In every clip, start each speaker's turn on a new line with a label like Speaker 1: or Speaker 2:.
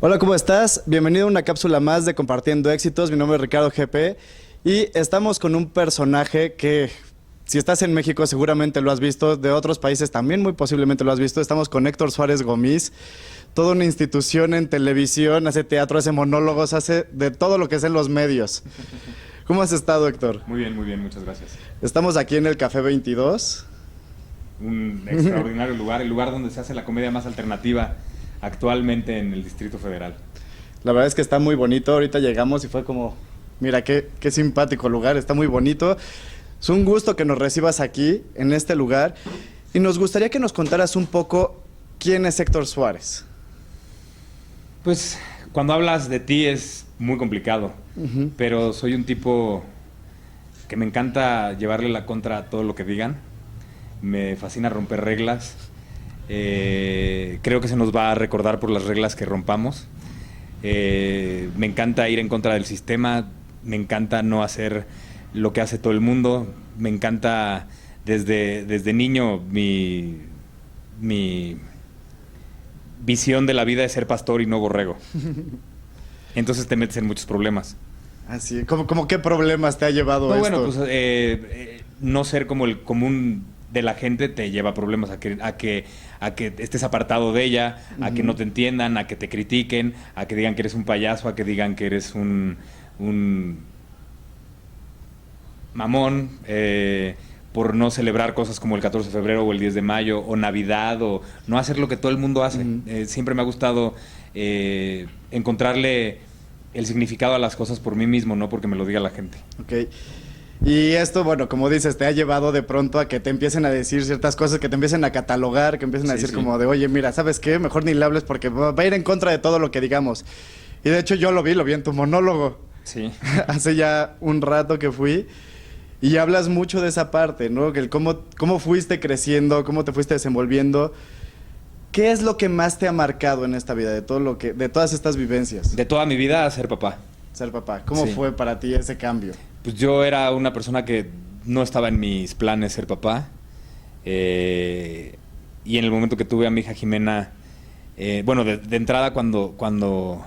Speaker 1: Hola, ¿cómo estás? Bienvenido a una cápsula más de Compartiendo Éxitos. Mi nombre es Ricardo GP y estamos con un personaje que, si estás en México, seguramente lo has visto. De otros países también muy posiblemente lo has visto. Estamos con Héctor Suárez Gómez, toda una institución en televisión, hace teatro, hace monólogos, hace de todo lo que es en los medios. ¿Cómo has estado, Héctor?
Speaker 2: Muy bien, muchas gracias.
Speaker 1: Estamos aquí en el Café 22.
Speaker 2: Un extraordinario lugar, el lugar donde se hace la comedia más alternativa actualmente en el Distrito Federal.
Speaker 1: La verdad es que está muy bonito. Ahorita llegamos y fue como, mira, qué simpático lugar, está muy bonito. Es un gusto que nos recibas aquí, en este lugar. Y nos gustaría que nos contaras un poco quién es Héctor Suárez.
Speaker 2: Pues cuando hablas de ti es muy complicado, pero soy un tipo que me encanta llevarle la contra a todo lo que digan. Me fascina romper reglas. Creo que se nos va a recordar por las reglas que rompamos. Me encanta ir en contra del sistema, me encanta no hacer lo que hace todo el mundo, me encanta desde niño mi visión de la vida es ser pastor y no borrego. Entonces te metes en muchos problemas.
Speaker 1: Así, ¿cómo qué problemas te ha llevado esto?
Speaker 2: Bueno, pues no ser como el común de la gente te lleva a problemas, a que estés apartado de ella, a que no te entiendan, a que te critiquen, a que digan que eres un payaso, a que digan que eres un mamón, por no celebrar cosas como el 14 de febrero o el 10 de mayo o Navidad, o no hacer lo que todo el mundo hace. Siempre me ha gustado encontrarle el significado a las cosas por mí mismo, no porque me lo diga la gente.
Speaker 1: Ok. Y esto, bueno, como dices, te ha llevado de pronto a que te empiecen a decir ciertas cosas, que te empiecen a catalogar, que empiecen a decir como de, oye, mira, ¿sabes qué? Mejor ni le hables porque va a ir en contra de todo lo que digamos. Y de hecho yo lo vi en tu monólogo.
Speaker 2: Sí.
Speaker 1: Hace ya un rato que fui. Y hablas mucho de esa parte, ¿no? Cómo fuiste creciendo, cómo te fuiste desenvolviendo. ¿Qué es lo que más te ha marcado en esta vida, de todas estas vivencias?
Speaker 2: De toda mi vida, ser papá.
Speaker 1: Ser papá. ¿Cómo
Speaker 2: Sí.
Speaker 1: fue para ti ese cambio?
Speaker 2: Pues yo era una persona que no estaba en mis planes ser papá. Y en el momento que tuve a mi hija Jimena, bueno, de entrada cuando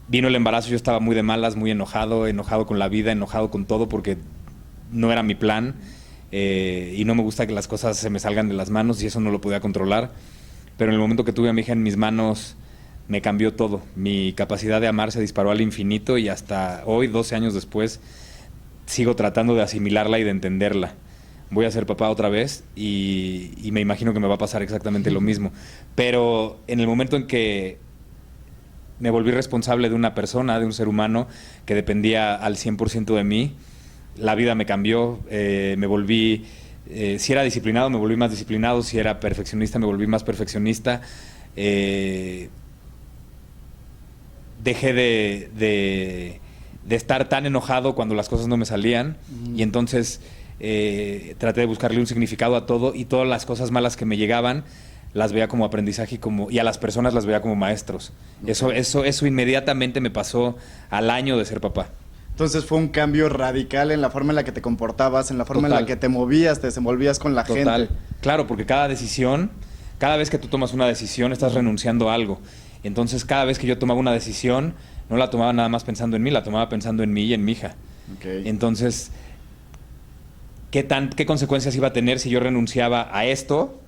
Speaker 2: vino el embarazo yo estaba muy de malas, muy enojado con la vida, enojado con todo porque no era mi plan. Y no me gusta que las cosas se me salgan de las manos y eso no lo podía controlar. Pero en el momento que tuve a mi hija en mis manos me cambió todo. Mi capacidad de amar se disparó al infinito y hasta hoy, 12 años después, sigo tratando de asimilarla y de entenderla. Voy a ser papá otra vez y me imagino que me va a pasar exactamente lo mismo. Pero en el momento en que me volví responsable de una persona, de un ser humano que dependía al 100% de mí, la vida me cambió. Me volví, si era disciplinado, me volví más disciplinado. Si era perfeccionista, me volví más perfeccionista. Dejé de estar tan enojado cuando las cosas no me salían y entonces traté de buscarle un significado a todo y todas las cosas malas que me llegaban las veía como aprendizaje y a las personas las veía como maestros. Okay. Eso inmediatamente me pasó al año de ser papá.
Speaker 1: Entonces fue un cambio radical en la forma en la que te comportabas, en la forma en la que te movías, te desenvolvías con la gente.
Speaker 2: Claro, porque cada vez que tú tomas una decisión estás renunciando a algo. Entonces, cada vez que yo tomaba una decisión, no la tomaba nada más pensando en mí, la tomaba pensando en mí y en mi hija. Okay. Entonces, ¿qué consecuencias iba a tener si yo renunciaba a esto?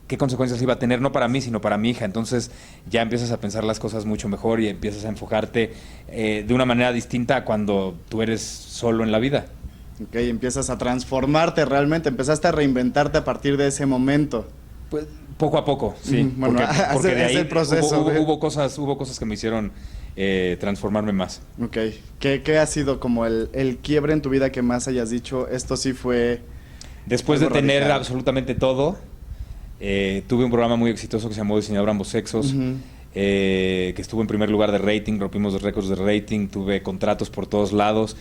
Speaker 2: ¿Qué consecuencias iba a tener no para mí, sino para mi hija? Entonces, ya empiezas a pensar las cosas mucho mejor y empiezas a enfocarte de una manera distinta a cuando tú eres solo en la vida.
Speaker 1: Ok, empiezas a transformarte realmente, empezaste a reinventarte a partir de ese momento.
Speaker 2: Pues poco a poco, sí.
Speaker 1: Bueno,
Speaker 2: porque de ahí
Speaker 1: el proceso.
Speaker 2: Hubo cosas que me hicieron transformarme más.
Speaker 1: Ok. ¿Qué ha sido como el quiebre en tu vida que más hayas dicho, esto sí fue...
Speaker 2: Después de tener absolutamente todo, tuve un programa muy exitoso que se llamó Diseñador Ambos Sexos, que estuvo en primer lugar de rating, rompimos los récords de rating, tuve contratos por todos lados,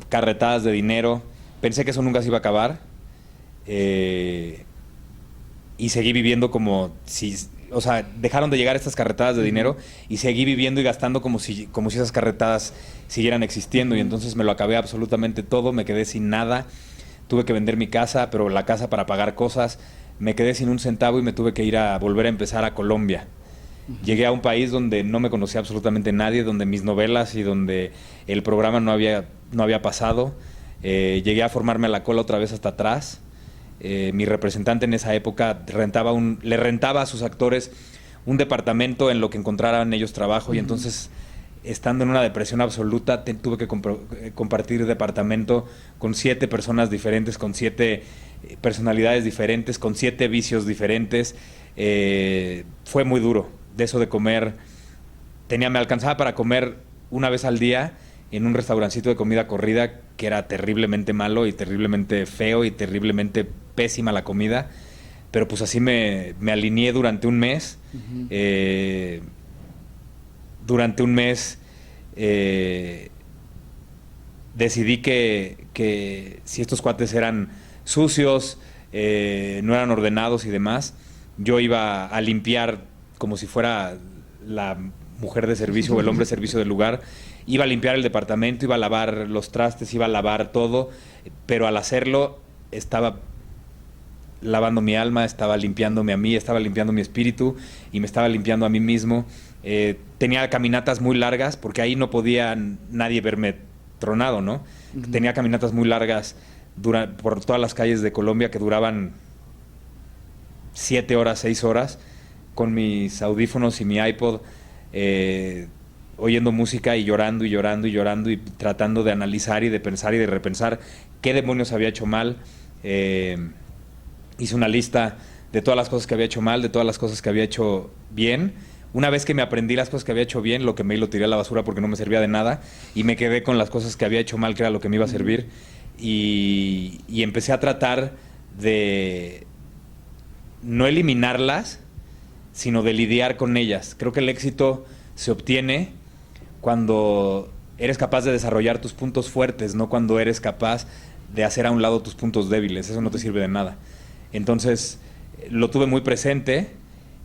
Speaker 2: carretadas de dinero. Pensé que eso nunca se iba a acabar. Y seguí viviendo como si... O sea, dejaron de llegar estas carretadas de dinero y seguí viviendo y gastando como si esas carretadas siguieran existiendo. Y entonces me lo acabé absolutamente todo, me quedé sin nada. Tuve que vender mi casa, pero la casa para pagar cosas. Me quedé sin un centavo y me tuve que volver a empezar a Colombia. Llegué a un país donde no me conocía absolutamente nadie, donde mis novelas y donde el programa no había pasado. Llegué a formarme a la cola otra vez hasta atrás. Mi representante en esa época le rentaba a sus actores un departamento en lo que encontraran ellos trabajo, y entonces, estando en una depresión absoluta, tuve que compartir departamento con 7 personas diferentes, con 7 personalidades diferentes, con 7 vicios diferentes. Fue muy duro. De eso de comer, me alcanzaba para comer una vez al día en un restaurancito de comida corrida que era terriblemente malo y terriblemente feo y terriblemente pésima la comida, pero pues así me alineé durante un mes. Durante un mes decidí que si estos cuates eran sucios, no eran ordenados y demás, yo iba a limpiar como si fuera la mujer de servicio o el hombre de servicio del lugar. Iba a limpiar el departamento, iba a lavar los trastes, iba a lavar todo, pero al hacerlo estaba lavando mi alma, estaba limpiándome a mí, estaba limpiando mi espíritu y me estaba limpiando a mí mismo. Tenía caminatas muy largas, porque ahí no podía nadie verme tronado, ¿no? Tenía caminatas muy largas por todas las calles de Colombia que duraban 7 horas, 6 horas, con mis audífonos y mi iPod, oyendo música y llorando y llorando y llorando y tratando de analizar y de pensar y de repensar qué demonios había hecho mal. Hice una lista de todas las cosas que había hecho mal, de todas las cosas que había hecho bien. Una vez que me aprendí las cosas que había hecho bien, lo que lo tiré a la basura porque no me servía de nada, y me quedé con las cosas que había hecho mal, que era lo que me iba a servir. Y empecé a tratar de no eliminarlas, sino de lidiar con ellas. Creo que el éxito se obtiene cuando eres capaz de desarrollar tus puntos fuertes, no cuando eres capaz de hacer a un lado tus puntos débiles. Eso no te sirve de nada. Entonces, lo tuve muy presente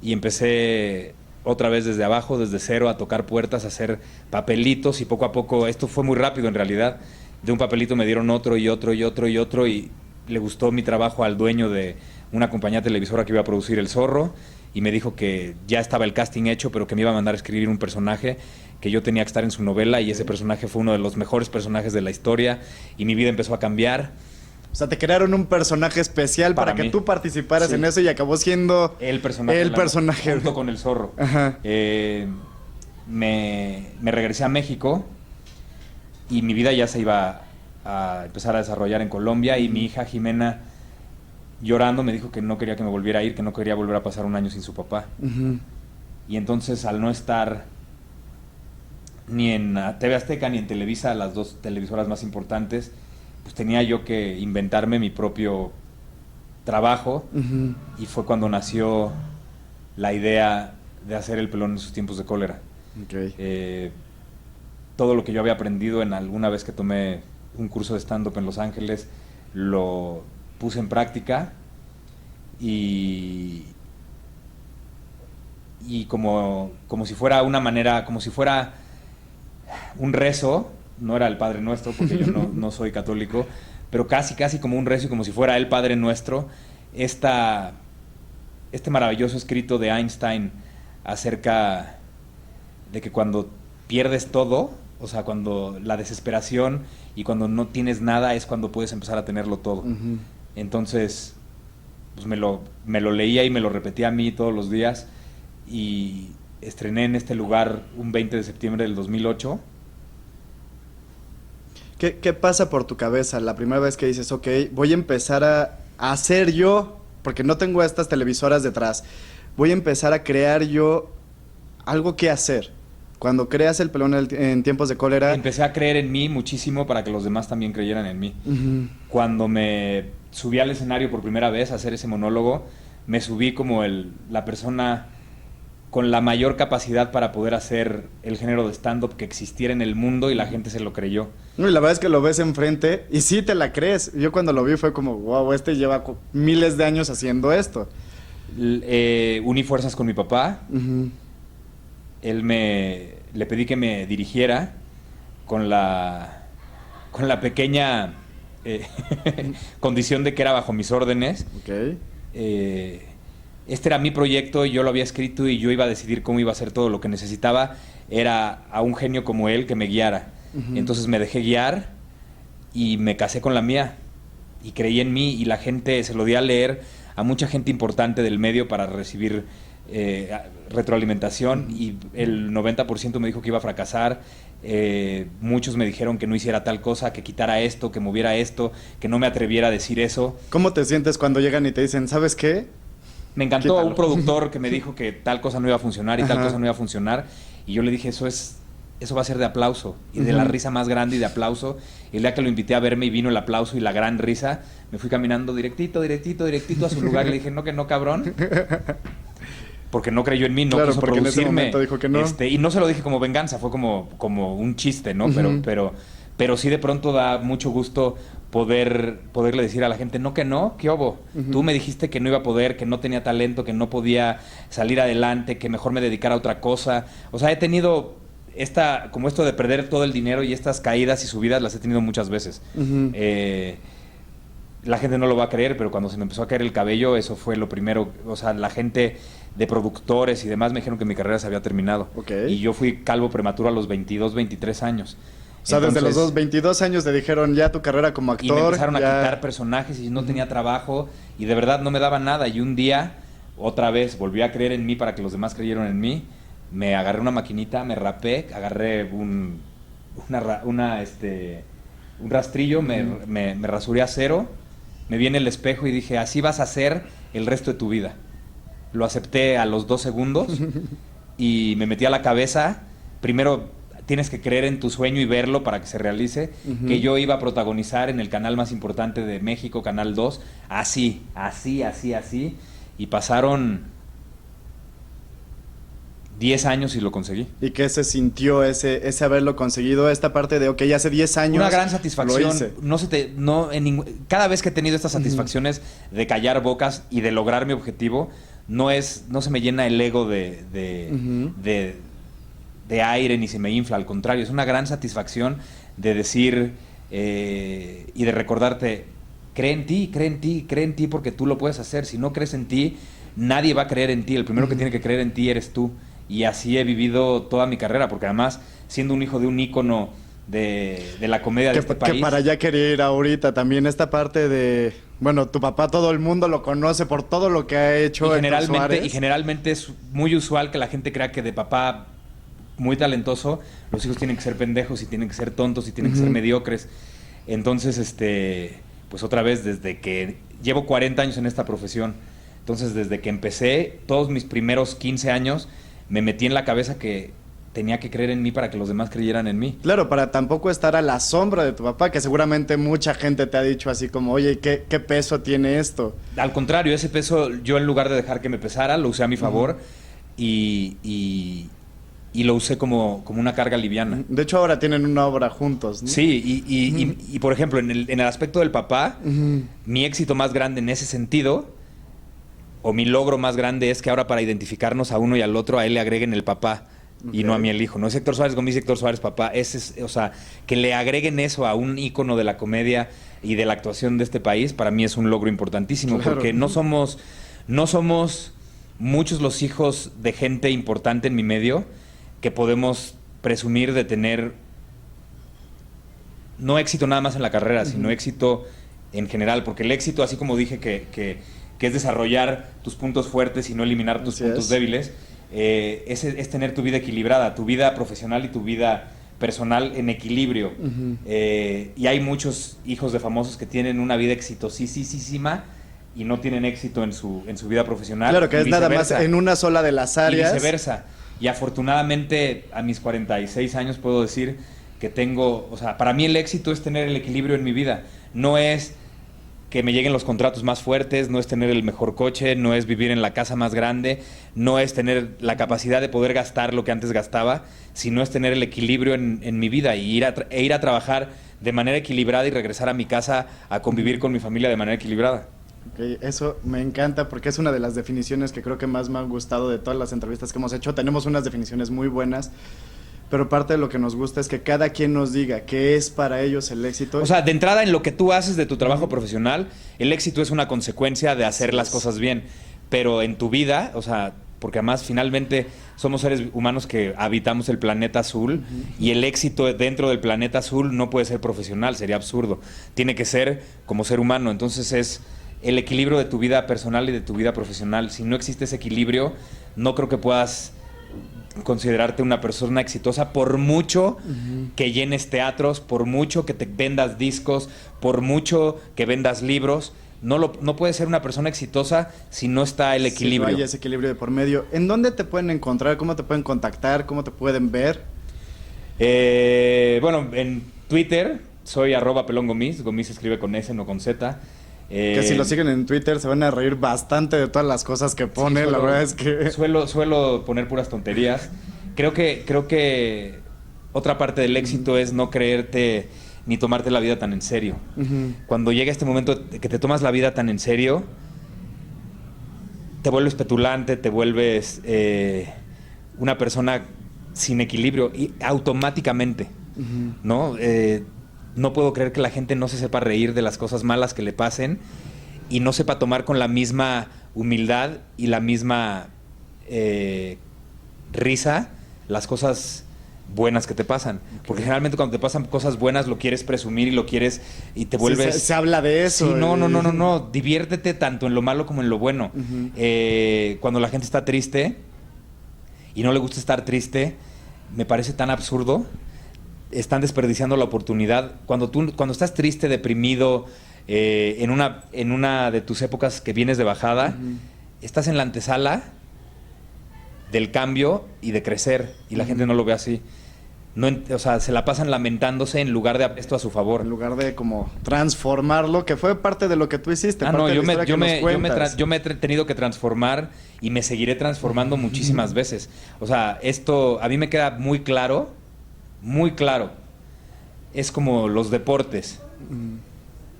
Speaker 2: y empecé otra vez desde abajo, desde cero, a tocar puertas, a hacer papelitos, y poco a poco, esto fue muy rápido en realidad. De un papelito me dieron otro y otro y otro y otro, y le gustó mi trabajo al dueño de una compañía televisora que iba a producir El Zorro, y me dijo que ya estaba el casting hecho, pero que me iba a mandar a escribir un personaje, que yo tenía que estar en su novela, y ese personaje fue uno de los mejores personajes de la historia, y mi vida empezó a cambiar.
Speaker 1: O sea, te crearon un personaje especial para que tú participaras en eso, y acabó siendo
Speaker 2: el personaje. Junto con El Zorro.
Speaker 1: Ajá.
Speaker 2: Me regresé a México y mi vida ya se iba a empezar a desarrollar en Colombia, y mi hija Jimena, llorando, me dijo que no quería que me volviera a ir, que no quería volver a pasar un año sin su papá. Y entonces, al no estar ni en TV Azteca ni en Televisa, las dos televisoras más importantes, pues tenía yo que inventarme mi propio trabajo. Y fue cuando nació la idea de hacer El Pelón en sus tiempos de cólera. Todo lo que yo había aprendido en alguna vez que tomé un curso de stand-up en Los Ángeles, lo puse en práctica, y como si fuera una manera, como si fuera un rezo. No era el Padre Nuestro, porque yo no soy católico, pero casi como un rezo, y como si fuera el Padre Nuestro, este maravilloso escrito de Einstein acerca de que cuando pierdes todo, o sea, cuando la desesperación y cuando no tienes nada, es cuando puedes empezar a tenerlo todo. Entonces, pues me lo leía y me lo repetía a mí todos los días, y estrené en este lugar un 20 de septiembre del 2008.
Speaker 1: ¿Qué pasa por tu cabeza la primera vez que dices, ok, voy a empezar a hacer yo, porque no tengo estas televisoras detrás, voy a empezar a crear yo algo que hacer? Cuando creas El Pelón en tiempos de cólera...
Speaker 2: Empecé a creer en mí muchísimo para que los demás también creyeran en mí. Cuando me subí al escenario por primera vez a hacer ese monólogo, me subí como la persona con la mayor capacidad para poder hacer el género de stand-up que existiera en el mundo, y la gente se lo creyó.
Speaker 1: Y la verdad es que lo ves enfrente y sí te la crees. Yo cuando lo vi fue como, wow, lleva miles de años haciendo esto.
Speaker 2: Uní fuerzas con mi papá. Le pedí que me dirigiera con la pequeña condición de que era bajo mis órdenes. este era mi proyecto y yo lo había escrito y yo iba a decidir cómo iba a hacer todo. Lo que necesitaba era a un genio como él que me guiara. Entonces me dejé guiar y me casé con la mía y creí en mí, y la gente, se lo di a leer a mucha gente importante del medio para recibir retroalimentación, y el 90% me dijo que iba a fracasar. Muchos me dijeron que no hiciera tal cosa, que quitara esto, que moviera esto, que no me atreviera a decir eso.
Speaker 1: ¿Cómo te sientes cuando llegan y te dicen, ¿sabes qué?
Speaker 2: Me encantó
Speaker 1: Quítalo.
Speaker 2: un productor que me dijo que tal cosa no iba a funcionar y tal cosa no iba a funcionar, y yo le dije, eso va a ser de aplauso, y de la risa más grande y de aplauso. Y el día que lo invité a verme y vino el aplauso y la gran risa, me fui caminando directito a su lugar y le dije, no, que no, cabrón. Porque no creyó en mí, no quiso
Speaker 1: porque
Speaker 2: producirme.
Speaker 1: en ese momento dijo que no.
Speaker 2: Y no se lo dije como venganza, fue como un chiste, ¿no? Pero sí, de pronto da mucho gusto poderle decir a la gente, no, que no, ¿qué hubo? Tú me dijiste que no iba a poder, que no tenía talento, que no podía salir adelante, que mejor me dedicara a otra cosa. O sea, he tenido como esto de perder todo el dinero, y estas caídas y subidas las he tenido muchas veces. La gente no lo va a creer, pero cuando se me empezó a caer el cabello, eso fue lo primero. O sea, la gente de productores y demás me dijeron que mi carrera se había terminado. Y yo fui calvo prematuro a los 22, 23 años.
Speaker 1: O sea, entonces, desde los 22 años te dijeron ya tu carrera como actor.
Speaker 2: Y me empezaron a quitar personajes y no tenía trabajo, y de verdad no me daba nada. Y un día, otra vez, volví a creer en mí para que los demás creyeron en mí. Me agarré una maquinita, me rapé, agarré un rastrillo, me rasuré a cero, me vi en el espejo y dije, así vas a ser el resto de tu vida. Lo acepté a los 2 segundos y me metí a la cabeza. Primero tienes que creer en tu sueño y verlo para que se realice, que yo iba a protagonizar en el canal más importante de México, Canal 2, así, y pasaron 10 años y lo conseguí.
Speaker 1: ¿Y qué se sintió ese haberlo conseguido? Esta parte de, ok, hace 10 años
Speaker 2: una gran satisfacción.
Speaker 1: Lo hice.
Speaker 2: Cada vez que he tenido estas satisfacciones de callar bocas y de lograr mi objetivo, no se me llena el ego de aire ni se me infla. Al contrario, es una gran satisfacción de decir y de recordarte, cree en ti porque tú lo puedes hacer. Si no crees en ti, nadie va a creer en ti. El primero que tiene que creer en ti eres tú. Y así he vivido toda mi carrera, porque además, siendo un hijo de un ícono de la comedia de este país...
Speaker 1: Que para allá quería ir ahorita también, esta parte de... Bueno, tu papá todo el mundo lo conoce por todo lo que ha hecho.
Speaker 2: Y generalmente es muy usual que la gente crea que de papá muy talentoso, los hijos tienen que ser pendejos y tienen que ser tontos y tienen que ser mediocres. Entonces, pues otra vez, desde que llevo 40 años en esta profesión, entonces desde que empecé, todos mis primeros 15 años, me metí en la cabeza que tenía que creer en mí para que los demás creyeran en mí.
Speaker 1: Claro, para tampoco estar a la sombra de tu papá, que seguramente mucha gente te ha dicho así como, oye, ¿qué peso tiene esto?
Speaker 2: Al contrario, ese peso, yo en lugar de dejar que me pesara, lo usé a mi favor y lo usé como una carga liviana.
Speaker 1: De hecho, ahora tienen una obra juntos, ¿no?
Speaker 2: Sí, y por ejemplo, en el aspecto del papá, mi éxito más grande en ese sentido, o mi logro más grande, es que ahora, para identificarnos a uno y al otro, a él le agreguen el papá y no a mí el hijo. No es Héctor Suárez Gómez y Héctor Suárez papá. O sea, que le agreguen eso a un ícono de la comedia y de la actuación de este país, para mí es un logro importantísimo. Claro. Porque no somos muchos los hijos de gente importante en mi medio que podemos presumir de tener no éxito nada más en la carrera, sino éxito en general. Porque el éxito, así como dije que es desarrollar tus puntos fuertes y no eliminar tus puntos débiles, es tener tu vida equilibrada, tu vida profesional y tu vida personal en equilibrio. Y hay muchos hijos de famosos que tienen una vida exitosísima y no tienen éxito en su vida profesional.
Speaker 1: Claro, que es nada más en una sola de las áreas.
Speaker 2: Y viceversa. Y afortunadamente, a mis 46 años puedo decir que tengo... O sea, para mí el éxito es tener el equilibrio en mi vida. No es que me lleguen los contratos más fuertes, no es tener el mejor coche, no es vivir en la casa más grande, no es tener la capacidad de poder gastar lo que antes gastaba, sino es tener el equilibrio en mi vida y ir a trabajar de manera equilibrada y regresar a mi casa a convivir con mi familia de manera equilibrada.
Speaker 1: Okay, eso me encanta porque es una de las definiciones que creo que más me han gustado de todas las entrevistas que hemos hecho. Tenemos unas definiciones muy buenas, pero parte de lo que nos gusta es que cada quien nos diga qué es para ellos el éxito.
Speaker 2: O sea, de entrada, en lo que tú haces de tu trabajo profesional, el éxito es una consecuencia de hacer las cosas bien. pero en tu vida, o sea, porque además finalmente somos seres humanos que habitamos el planeta azul y el éxito dentro del planeta azul no puede ser profesional, sería absurdo. Tiene que ser como ser humano. Entonces es el equilibrio de tu vida personal y de tu vida profesional. Si no existe ese equilibrio, no creo que puedas considerarte una persona exitosa por mucho que llenes teatros, por mucho que te vendas discos, por mucho que vendas libros. No puedes ser una persona exitosa si no está el equilibrio.
Speaker 1: Si no hay ese equilibrio de por medio. ¿En dónde te pueden encontrar? ¿Cómo te pueden contactar? ¿Cómo te pueden ver?
Speaker 2: Bueno, en Twitter soy @pelongomis. Gomis se escribe con S, no con Z.
Speaker 1: Que si lo siguen en Twitter se van a reír bastante de todas las cosas que pone. Sí, la verdad es que...
Speaker 2: Suelo poner puras tonterías. Creo que otra parte del éxito es no creerte ni tomarte la vida tan en serio. Cuando llega este momento de que te tomas la vida tan en serio, te vuelves petulante, te vuelves una persona sin equilibrio y automáticamente, ¿no? No puedo creer que la gente no se sepa reír de las cosas malas que le pasen y no sepa tomar con la misma humildad y la misma risa las cosas buenas que te pasan. Porque generalmente cuando te pasan cosas buenas lo quieres presumir y lo quieres y te vuelves...
Speaker 1: Sí, se habla de eso.
Speaker 2: Sí, no. Diviértete tanto en lo malo como en lo bueno. Cuando la gente está triste y no le gusta estar triste, me parece tan absurdo. Están desperdiciando la oportunidad. Cuando estás triste, deprimido, en una de tus épocas que vienes de bajada, estás en la antesala del cambio y de crecer, y la gente no lo ve así. O sea, se la pasan lamentándose en lugar de esto a su favor.
Speaker 1: En lugar de como transformarlo, que fue parte de lo que tú hiciste.
Speaker 2: Yo me he tenido que transformar y me seguiré transformando muchísimas veces. O sea, esto a mí me queda muy claro. Es como los deportes.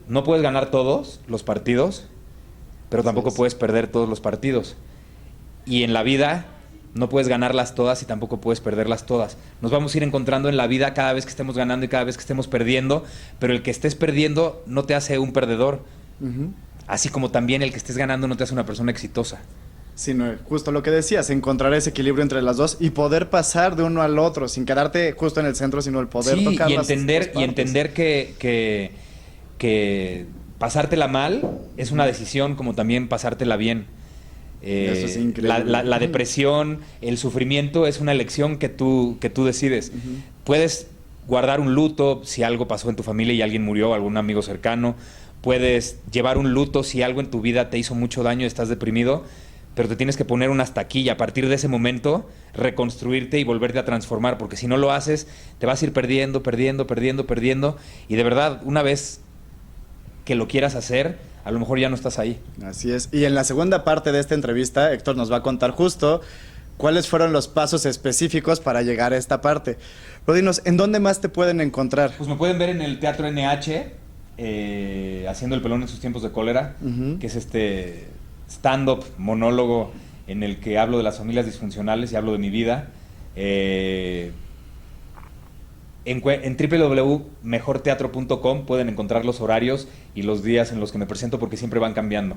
Speaker 2: No puedes ganar todos los partidos, pero tampoco puedes perder todos los partidos. Y en la vida no puedes ganarlas todas y tampoco puedes perderlas todas. Nos vamos a ir encontrando en la vida cada vez que estemos ganando y cada vez que estemos perdiendo, pero el que estés perdiendo no te hace un perdedor. Así como también el que estés ganando no te hace una persona exitosa.
Speaker 1: Sino justo lo que decías, encontrar ese equilibrio entre las dos y poder pasar de uno al otro sin quedarte justo en el centro, sino el poder tocar
Speaker 2: y entender que pasártela mal es una decisión, como también pasártela bien.
Speaker 1: Eso es increíble.
Speaker 2: La depresión, el sufrimiento es una elección que tú decides. Puedes guardar un luto si algo pasó en tu familia y alguien murió, algún amigo cercano. Puedes llevar un luto si algo en tu vida te hizo mucho daño y estás deprimido, pero te tienes que poner un hasta aquí y a partir de ese momento reconstruirte y volverte a transformar, porque si no lo haces te vas a ir perdiendo y de verdad una vez que lo quieras hacer, a lo mejor ya no estás ahí.
Speaker 1: Así es. Y en la segunda parte de esta entrevista, Héctor nos va a contar justo cuáles fueron los pasos específicos para llegar a esta parte. Pero dinos, ¿en dónde más te pueden encontrar?
Speaker 2: Pues me pueden ver en el Teatro NH, haciendo El Pelón en sus tiempos de cólera, que es este stand-up, monólogo, en el que hablo de las familias disfuncionales y hablo de mi vida. En www.mejorteatro.com pueden encontrar los horarios y los días en los que me presento, porque siempre van cambiando.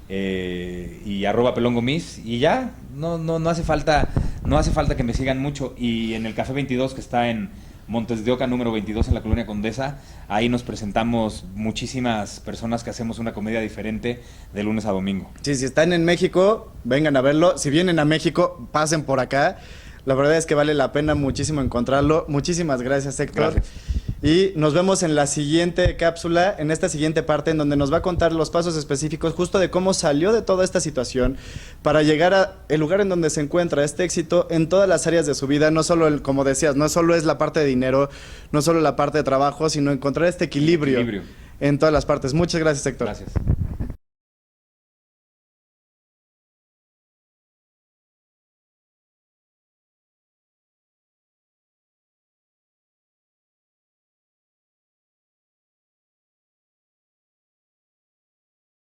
Speaker 2: Y @pelongomis y ya, no hace falta que me sigan mucho. Y en el Café 22, que está en Montes de Oca número 22 en la Colonia Condesa, ahí nos presentamos muchísimas personas que hacemos una comedia diferente de lunes a domingo.
Speaker 1: Sí, si están en México, vengan a verlo. Si vienen a México, pasen por acá. La verdad es que vale la pena muchísimo encontrarlo. Muchísimas gracias, Héctor.
Speaker 2: Gracias.
Speaker 1: Y nos vemos en la siguiente cápsula, en esta siguiente parte, en donde nos va a contar los pasos específicos justo de cómo salió de toda esta situación para llegar al lugar en donde se encuentra este éxito en todas las áreas de su vida. No solo, como decías, no solo es la parte de dinero, no solo la parte de trabajo, sino encontrar este equilibrio en todas las partes. Muchas gracias, Héctor.
Speaker 2: Gracias.